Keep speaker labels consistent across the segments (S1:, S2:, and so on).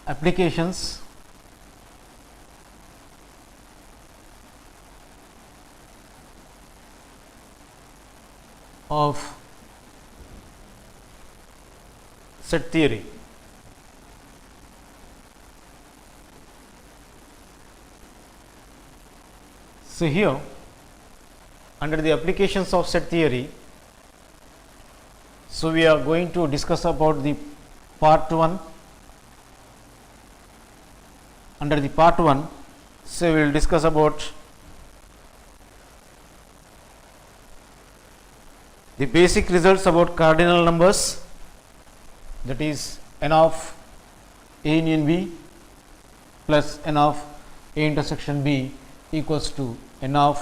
S1: applications of set theory. So, here under the applications of set theory, so we are going to discuss about the part 1. Under the part 1, so we will discuss about the basic results about cardinal numbers, that is n of A union B plus n of A intersection B equals to n of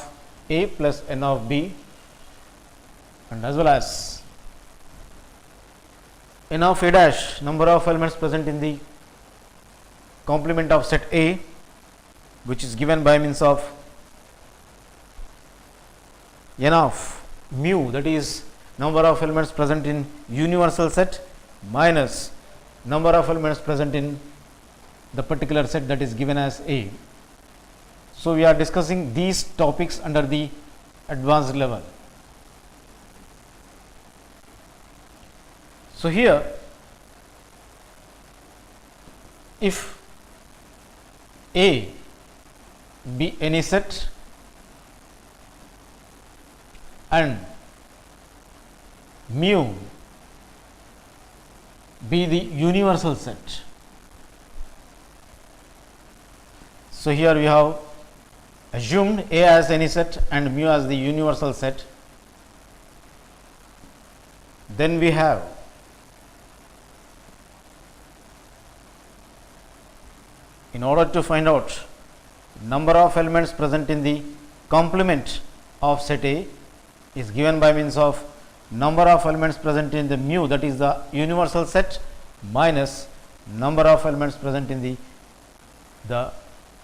S1: A plus n of B, and as well as n of A dash, number of elements present in the complement of set A, which is given by means of n of mu, that is number of elements present in universal set minus number of elements present in the particular set that is given as A. So, we are discussing these topics under the advanced level. So, here if A be any set and mu be the universal set. So, here we have assumed A as any set and mu as the universal set. Then we have in order to find out number of elements present in the complement of set A is given by means of number of elements present in the mu, that is the universal set, minus number of elements present in the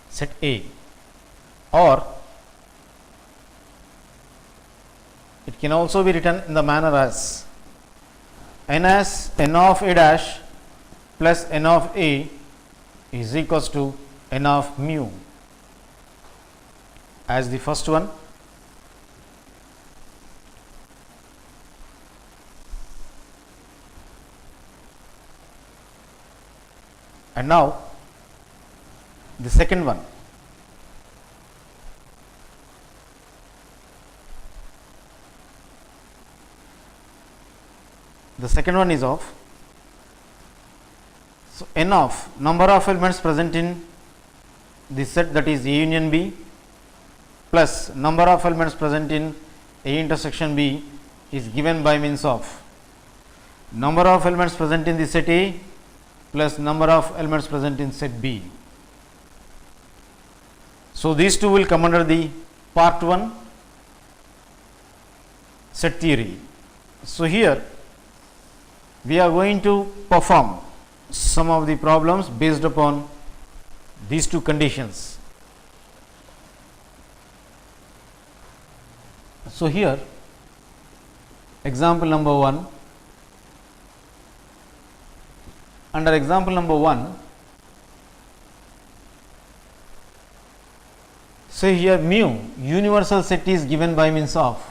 S1: set A, or it can also be written in the manner as n as n of A dash plus n of A is equals to n of mu as the first one. And now the second one. The second one is of, so n of number of elements present in the set, that is A union B, plus number of elements present in A intersection B is given by means of number of elements present in the set A plus number of elements present in set B. So, these two will come under the part 1 set theory. So, here we are going to perform some of the problems based upon these two conditions. So, here example number 1. Under example number 1, say here mu universal set is given by means of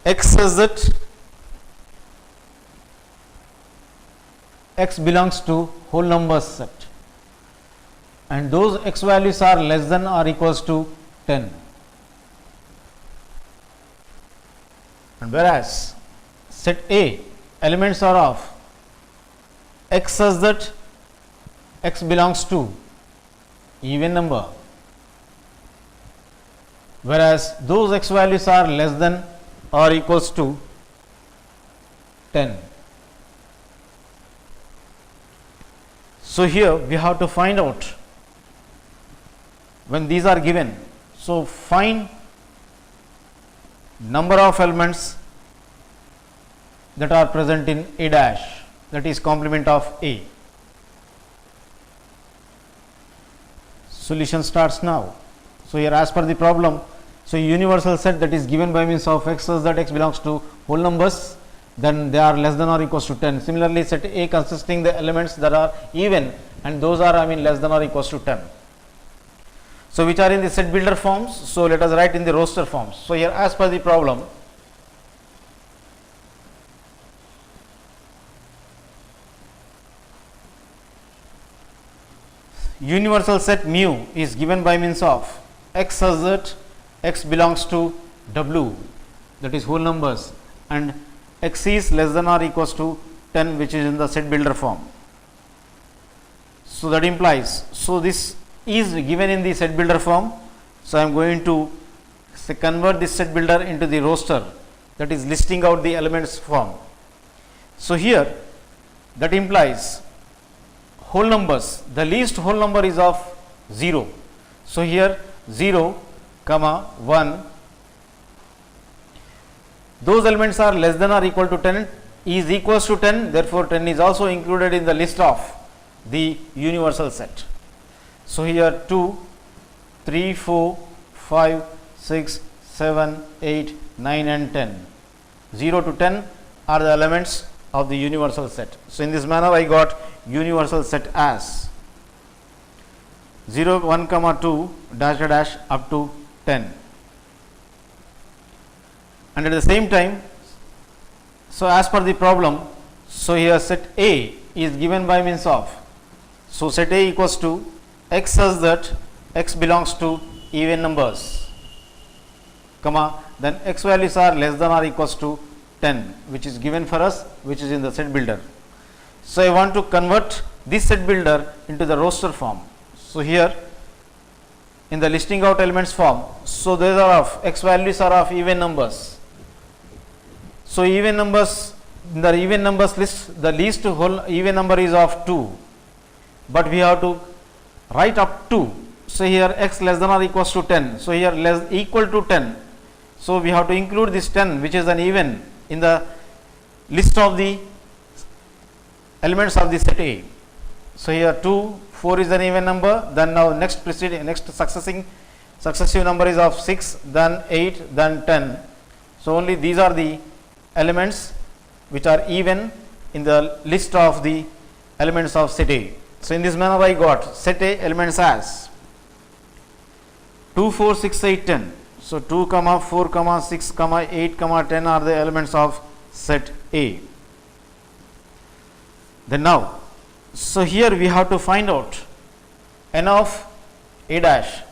S1: x such that x belongs to whole numbers set, and those x values are less than or equals to 10. And whereas set A elements are of x such that x belongs to even number, whereas those x values are less than or equals to 10. So, here we have to find out when these are given. So, find number of elements that are present in A dash, that is complement of A. Solution starts now. So, here as per the problem, so universal set that is given by means of x such that x belongs to whole numbers, then they are less than or equals to 10. Similarly, set A consisting the elements that are even, and those are less than or equals to 10. So, which are in the set builder forms. So, let us write in the roster forms. So, here as per the problem, universal set mu is given by means of x such that x belongs to W, that is whole numbers, and x is less than or equals to 10, which is in the set builder form. So, that implies, so this is given in the set builder form. So, I am going to convert this set builder into the roster, that is listing out the elements form. So, here that implies whole numbers, the least whole number is of 0. So, here 0, 1, those elements are less than or equal to 10, is equals to 10, therefore, 10 is also included in the list of the universal set. So, here 2, 3, 4, 5, 6, 7, 8, 9 and 10, 0 to 10 are the elements of the universal set. So, in this manner I got universal set as 0, 1, 2, dash dash up to 10. And at the same time, so as per the problem, so here set A is given by means of, so set A equals to x such that x belongs to even numbers, then x values are less than or equals to 10, which is given for us, which is in the set builder. So, I want to convert this set builder into the roster form. So, here in the listing out elements form, so these are of x values are of even numbers. So, even numbers, in the even numbers list, the least whole even number is of 2, but we have to write up to. So, here x less than or equals to 10. So, here less equal to 10. So, we have to include this 10, which is an even, in the list of the elements of the set A. So, here 2, 4 is an even number, then now next successive number is of 6, then 8, then 10. So, only these are the elements which are even in the list of the elements of set A. So, in this manner I got set A elements as 2, 4, 6, 8, 10. So, 2, 4, 6, 8, 10 are the elements of set A. Then now, so here we have to find out n of A dash.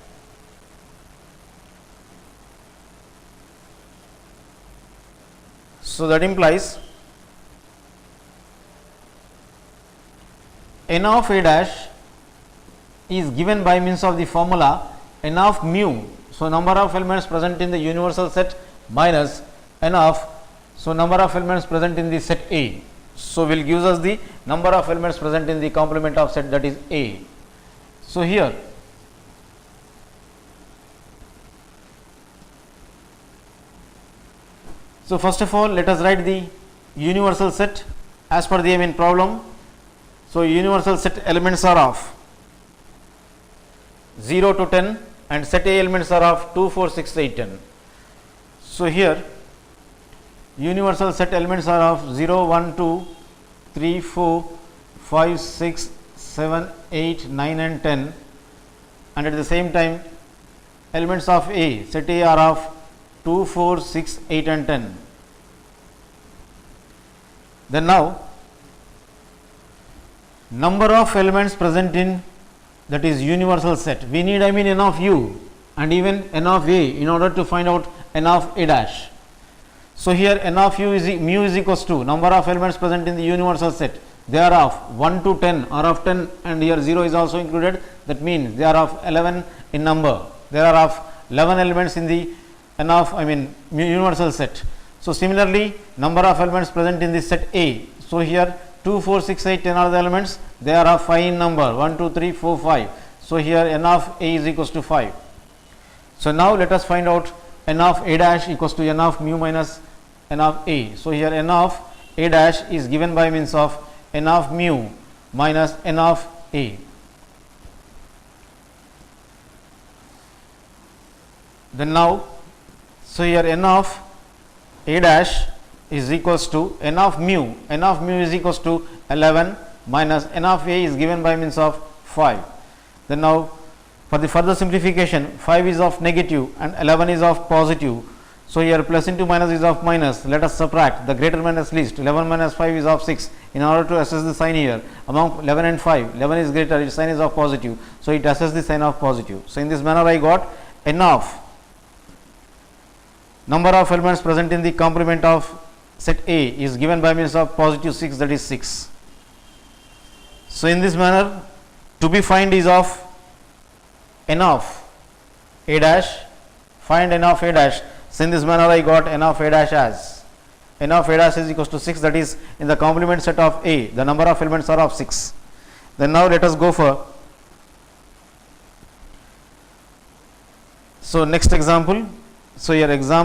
S1: So, that implies n of A dash is given by means of the formula n of mu. So, number of elements present in the universal set minus n of, so number of elements present in the set A. So, will gives us the number of elements present in the complement of set, that is A. So, here so first of all let us write the universal set as per the problem. So, universal set elements are of 0 to 10 and set A elements are of 2, 4, 6, 8, 10. So, here universal set elements are of 0, 1, 2, 3, 4, 5, 6, 7, 8, 9 and 10, and at the same time elements of A, set A are of 2, 4, 6, 8 and 10. Then now number of elements present in, that is universal set, we need n of u and even n of A in order to find out n of A dash. So, here n of u is mu is equals to number of elements present in the universal set, they are of 1 to 10 are of 10 and here 0 is also included, that means they are of 11 in number, there are of 11 elements in the n of universal set. So, similarly number of elements present in this set A. So, here 2, 4, 6, 8, 10 are the elements, they are of 5 in number, 1, 2, 3, 4, 5. So, here n of A is equals to 5. So, now let us find out n of A dash equals to n of mu minus n of A. So, here n of A dash is given by means of n of mu minus n of A. Then now, so here n of A dash is equals to n of mu is equals to 11 minus n of a is given by means of 5. Then now for the further simplification, 5 is of negative and 11 is of positive. So here plus into minus is of minus. Let us subtract the greater minus least. 11 minus 5 is of 6. In order to assess the sign here, among 11 and 5, 11 is greater, its sign is of positive. So it assesses the sign of positive. So in this manner I got n of number of elements present in the complement of set A is given by means of positive 6, that is 6. So in this manner to be find is of n of a dash, find n of a dash. So in this manner I got n of a dash as n of a dash is equals to 6, that is in the complement set of A the number of elements are of 6. Then now let us go for so next example. So here example